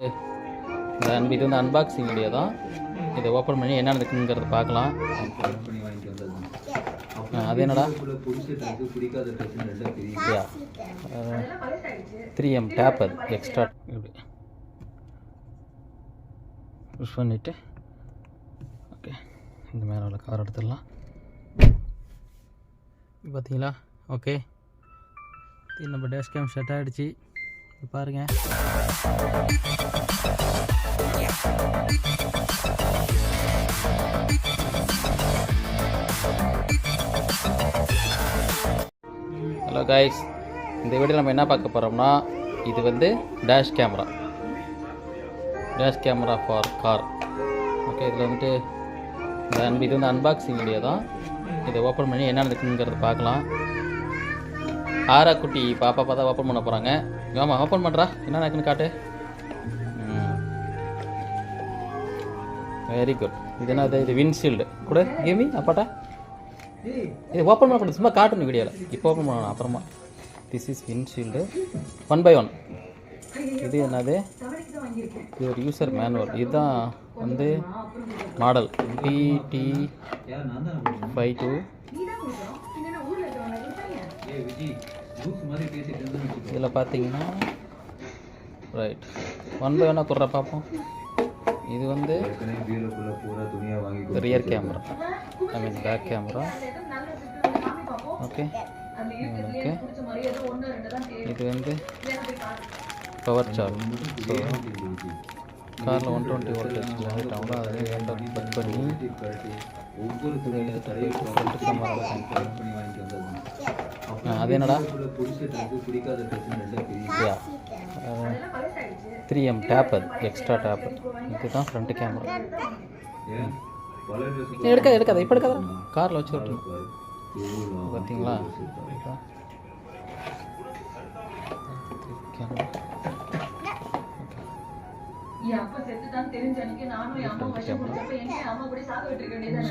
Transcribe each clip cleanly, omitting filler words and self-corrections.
இது வந்து unboxing video தான். இதை ஓப்பன் பண்ணி என்ன நடக்குங்கிறத பார்க்கலாம். அது என்னடா 3M டேப், அது எக்ஸ்ட்ரா இப்படி புஷ் பண்ணிவிட்டு ஓகே இந்த மேலே உள்ள கார் எடுத்துடலாம். பார்த்தீங்களா? ஓகே, இது நம்ம டேஷ் கேம் செட் ஆகிடுச்சு. பாருங்கள், ஹலோ கைஸ், இந்த வீடியோ நம்ம என்ன பார்க்க போகிறோம்னா, இது வந்து dash camera for car. Okay, இதில் வந்துட்டு இது வந்து அன்பாக்சிங் வீடியோ தான். இதை ஓப்பன் பண்ணி என்ன நடக்குங்கிறத பார்க்கலாம். ஆரா குட்டி பாப்பா பார்த்தா ஓப்பன் பண்ண போகிறாங்க. ஆமாம், ஓப்பன் பண்ணுறா, என்ன நடக்குன்னு காட்டு. Very good. இது என்ன? இது விண்ட்ஷீல்டு கூட கேமி அப்பாட்டா. இது ஓப்பன் பண்ணக்கூடாது, சும்மா காட்டணும் வீடியோவில். இப்போ ஓப்பன் பண்ணணும் அப்புறமா. This is windshield 1/1. இது என்னது? இது ஒரு யூசர் மேனுவல். இதுதான் வந்து மாடல் PT52. இதில் பார்த்தீங்கன்னா ரைட் 1/1 கொடுற பார்ப்போம். இது வந்து ரியர் கேமரா, ஐ மீன் பேக் கேமரா. ஓகே ஓகே, இது வந்து பவர் சார்ஜ். ஸோ காரில் 120 வோல்டேஜ் ஆகிட்டாங்களோ அதை கட் பண்ணி அது என்னடா 3M டேப், அது எக்ஸ்ட்ரா டேப். இதுதான் ஃப்ரண்ட் கேமரா. எடுக்காத இப்போ எடுக்காத, காரில் வச்சு விட்டுருங்க. பார்த்தீங்களா?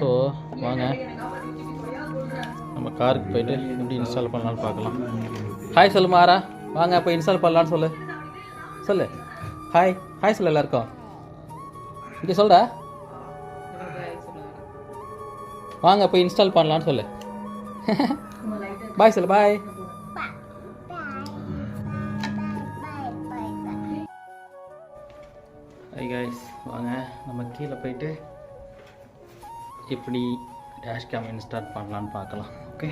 ஸோ வாங்க நம்ம காருக்கு போயிட்டு எப்படி இன்ஸ்டால் பண்ணலான்னு பார்க்கலாம். ஹாய் சொல்லு மாறா, வாங்க போய் இன்ஸ்டால் பண்ணலான்னு சொல்லு. ஹாய் சொல்லு எல்லாருக்கும். இங்கே சொல்கிறா, வாங்க போய் இன்ஸ்டால் பண்ணலான்னு சொல்லு. பாய் சொல்லு, பாய். ஹாய் கைஸ், வாங்க நம்ம கீழே போயிட்டு எப்படி டேஷ் கேம் இன்ஸ்டால் பண்ணலான்னு பார்க்கலாம். Okay,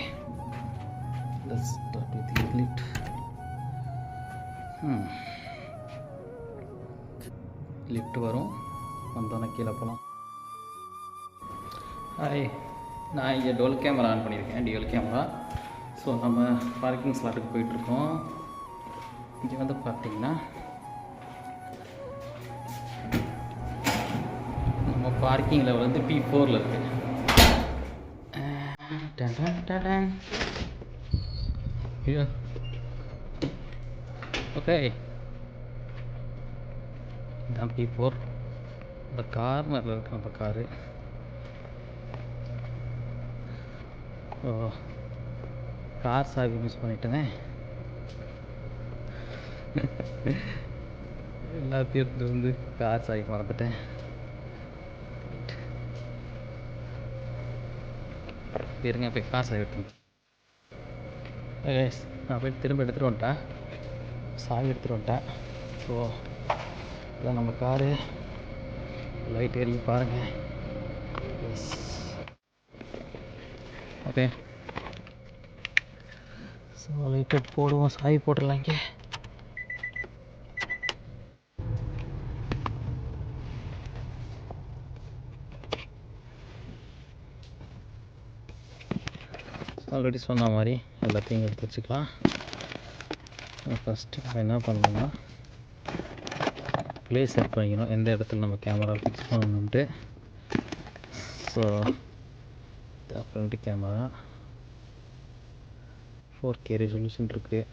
let's start with lift. Lift வரும், வந்தோன்னே கீழே போகலாம். ஹாய், நான் இங்கே டோல் கேமரா ஆன் பண்ணியிருக்கேன், டியூவல் கேமரா. ஸோ நம்ம பார்க்கிங் ஸ்லாட்டுக்கு போயிட்டுருக்கோம். இங்கே வந்து பார்த்தீங்கன்னா நம்ம பார்க்கிங் லெவல் வந்து P4 இருக்குது. ஓகே, இதுதான் P4. இந்த கார்னரில் இருக்கு நம்ம காரு. ஓ, கார் சாவி மிஸ் பண்ணிட்டேனே. எல்லாத்தையும் எடுத்துகிட்டு வந்து கார் சாவி மறந்துட்டேன். இருங்க, போய் கார் சாவி எடுத்து. நான் போய் திரும்ப எடுத்துகிட்டு வந்துட்டேன், சாவி எடுத்துகிட்டு வந்துட்டேன். ஸோ இதான் நம்ம காரு. லைட் எரிஞ்சு பாருங்கள். S, okay. ஸோ லைட் போடுவோம், சாவி போட்டுடலாம். இங்கே ஆல்ரெடி சொன்ன மாதிரி எல்லாத்தையும் எடுத்து வச்சுக்கலாம். ஃபஸ்ட்டு நம்ம என்ன பண்ணணும்னா ப்ளேஸ் செட் பண்ணிக்கணும், எந்த இடத்துல நம்ம கேமரா ஃபிக்ஸ் பண்ணணுன்ட்டு. So front camera 4K resolution இருக்குது.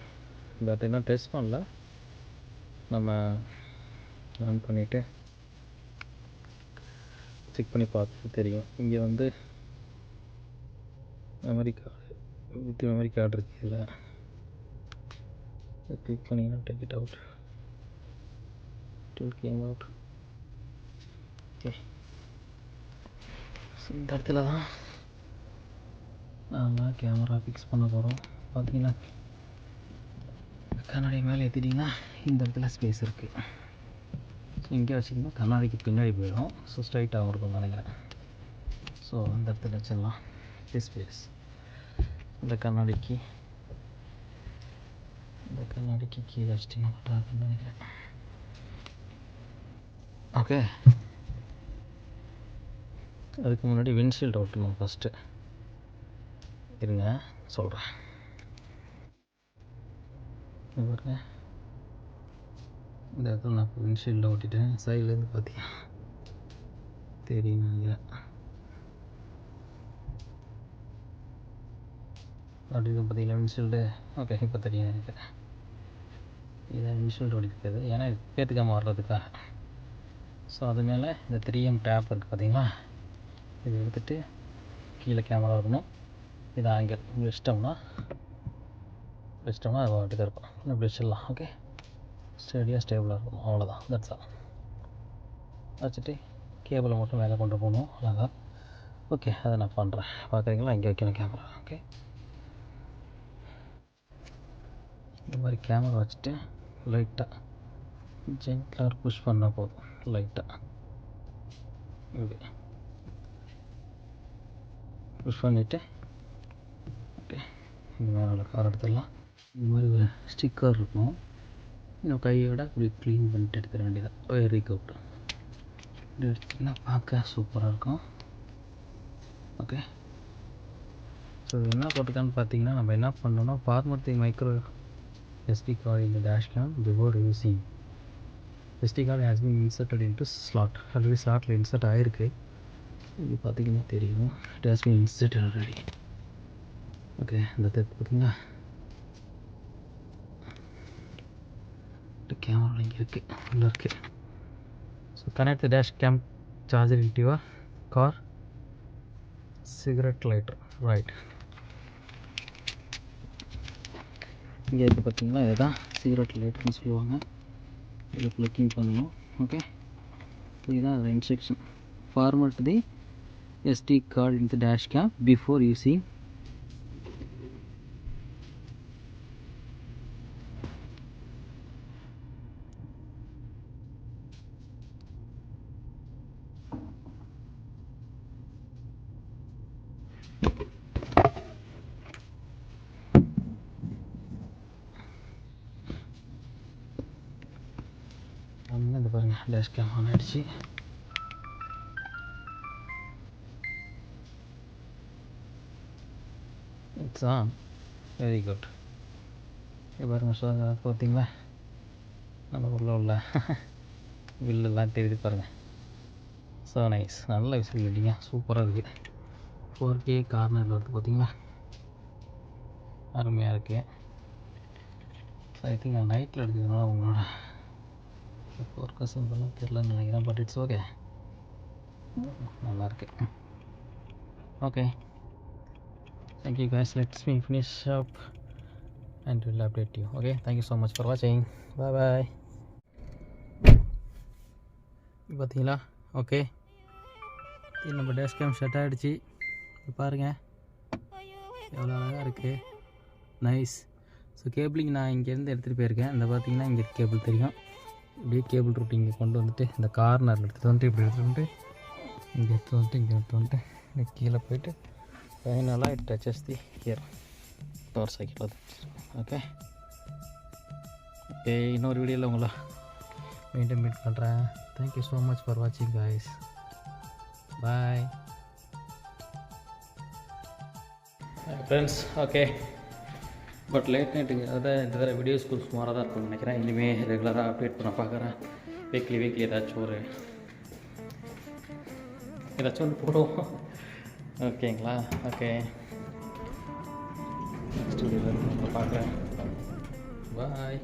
பட் இன்னும் டெஸ்ட் பண்ணல, நம்ம ஆன் பண்ணிவிட்டு செக் பண்ணி பார்த்து தெரியும். இங்கே வந்து memory card with memory card இருக்குது. இதில் கிளிக் பண்ணிங்கன்னா take it out. Still came out. Okay. So இந்த இடத்துல தான் நாங்கள் கேமரா ஃபிக்ஸ் பண்ண போகிறோம். பார்த்தீங்கன்னா கண்ணாடி மேலே ஏற்றிட்டிங்கன்னா இந்த இடத்துல ஸ்பேஸ் இருக்குது. ஸோ இங்கே வச்சிங்கன்னா கண்ணாடிக்கு பின்னாடி போயிடும். ஸோ ஸ்ட்ரைட்டாகவும் இருக்கும் நினைக்கிறேன். ஸோ இந்த இடத்துல வச்சிடலாம் ஸ்பேஸ். இந்த கண்ணாடிக்கு கீழே வச்சிட்டிங்கன்னா கரெக்டாக நினைக்கிறேன். ஓகே, அதுக்கு முன்னாடி விண்ட்ஷீல்டு ஓட்டணும் ஃபஸ்ட்டு. இருங்க சொல்கிறேன். பாருங்க, இந்த இடத்துல நான் இப்போ விண்ட்ஷீல்டில் ஓட்டிட்டேன். சைட்லேருந்து பார்த்தீங்கன்னா தெரியும் நினைக்கிறேன். அப்படின்னு பார்த்தீங்கன்னா விண்ட்ஷீல்டு. ஓகே, இப்போ தெரியும் நினைக்கிறேன். இதை விண்ட்ஷீல்டு ஓடிக்கிறது ஏன்னா பேத்துக்காமல் வர்றதுக்காக. ஸோ அது மேலே இந்த 3M டேப் இருக்குது பார்த்தீங்களா, இது எடுத்துகிட்டு கீழே கேமரா இருக்கணும். இது ஆங்கிள் வச்சிட்டோம்னா அது வாட்டுக்கு இருக்கும். இப்படி வச்சிடலாம். ஓகே, ஸ்டேபிளாக இருக்கணும். அவ்வளோதான், தட்ஸ் ஆல். வச்சுட்டு கேபிளை மட்டும் மேலே கொண்டு போகணும் அழகா. ஓகே, அதை நான் பண்ணுறேன். பார்க்குறீங்களா, இங்கே வைக்கணும் கேமரா. ஓகே, இந்த மாதிரி கேமரா வச்சுட்டு லைட்டாக ஜென்ட்லாக புஷ் பண்ணால் போதும். லைட்டாக இப்படி புஷ் பண்ணிவிட்டு ஓகே, இந்த மேலே கார் எடுத்துடலாம். இந்த மாதிரி ஒரு ஸ்டிக்கர் இருக்கும். இன்னும் கையோட இப்படி க்ளீன் பண்ணிட்டு எடுத்துட வேண்டியதான். Very good. இப்படி எடுத்திங்கன்னா பார்க்க சூப்பராக இருக்கும். ஓகே, ஸோ என்ன போட்டுக்கான்னு பார்த்தீங்கன்னா, நம்ம என்ன பண்ணோன்னா format the micro SD card in the dash cam before using. SD card has been inserted into slot. Already ஸ்லாட்டில் இன்சர்ட் ஆகிருக்கு. இது பார்த்தீங்கன்னா தெரியும், it has been inserted already. Okay, இந்த தேர்ட் பார்த்தீங்கன்னா கேமரா இங்கே இருக்குது, உள்ளே இருக்குது. So connect the dash game charger into your car cigarette lighter. Right, இங்கே இருக்குது பார்த்தீங்களா, இதுதான் சிகரெட் லைட்டர்னு சொல்லுவாங்க. இதை ப்ளக்கிங் பண்ணணும். ஓகே, இதுதான் அது instruction. Format the SD card in the dash cam before using. இந்த பாருங்க, டேஷ் கேம் ஆன் ஆகிடுச்சு. It's on. Very good. பாருங்கள், ஸோ பார்த்தீங்களா நம்ம உள்ள வில்லெல்லாம் தெரியுது பாருங்கள். ஸோ நைஸ், நல்ல விசிபிலிட்டிங்க, சூப்பராக இருக்குது. 4K கார்னரில் வருது பார்த்தீங்களா, அருமையாக இருக்குது. ஸோ ஐ திங்க் நான் நைட்டில் எடுக்கிறதுனால உங்களோட ஃபோர்கஸ் இதெல்லாம் தெரிலன்னு நினைக்கிறேன். பட் இட்ஸ் ஓகே, நல்லாயிருக்கு. Okay, thank you guys. Let's me finish up and we'll update you. Okay, thank you so much for watching. Bye bye. பார்த்தீங்களா, ஓகே, இது நம்ம டேஷ் கேம் செட் ஆகிடுச்சு. பாருங்கள் எவ்வளோ அழகாக இருக்குது. நைஸ். ஸோ கேபிளிங் நான் இங்கேருந்து எடுத்துகிட்டு போயிருக்கேன். இந்த பார்த்தீங்கன்னா இங்கே கேபிள் தெரியும். இப்படியே கேபிள் ரூட் இங்கே கொண்டு வந்துட்டு இந்த கார்னரில் எடுத்துகிட்டு வந்துட்டு இப்படி எடுத்துகிட்டு வந்துட்டு இங்கே எடுத்து வந்துட்டு இங்கே எடுத்து வந்துட்டு இங்கே கீழே போயிட்டு ஃபைனலாக it touches the here power cycle. அது ஓகே. ஓகே, இன்னொரு வீடியோவில் உங்களை மீட் பண்ணுறேன். தேங்க்யூ ஸோ மச் ஃபார் வாட்சிங் guys. Bye friends. Okay, but late நைட்டுங்க அதான் இந்த வேறு வீடியோ ஸ்கூல் சுமாராக தான் இருக்கும்னு நினைக்கிறேன். இனிமேல் ரெகுலராக அப்டேட் பண்ண பார்க்குறேன். வீக்லி ஏதாச்சும் ஒன்று போடுவோம். ஓகேங்களா? ஓகே, நெக்ஸ்ட் வீடியோவில் பார்க்குறேன். பாய்.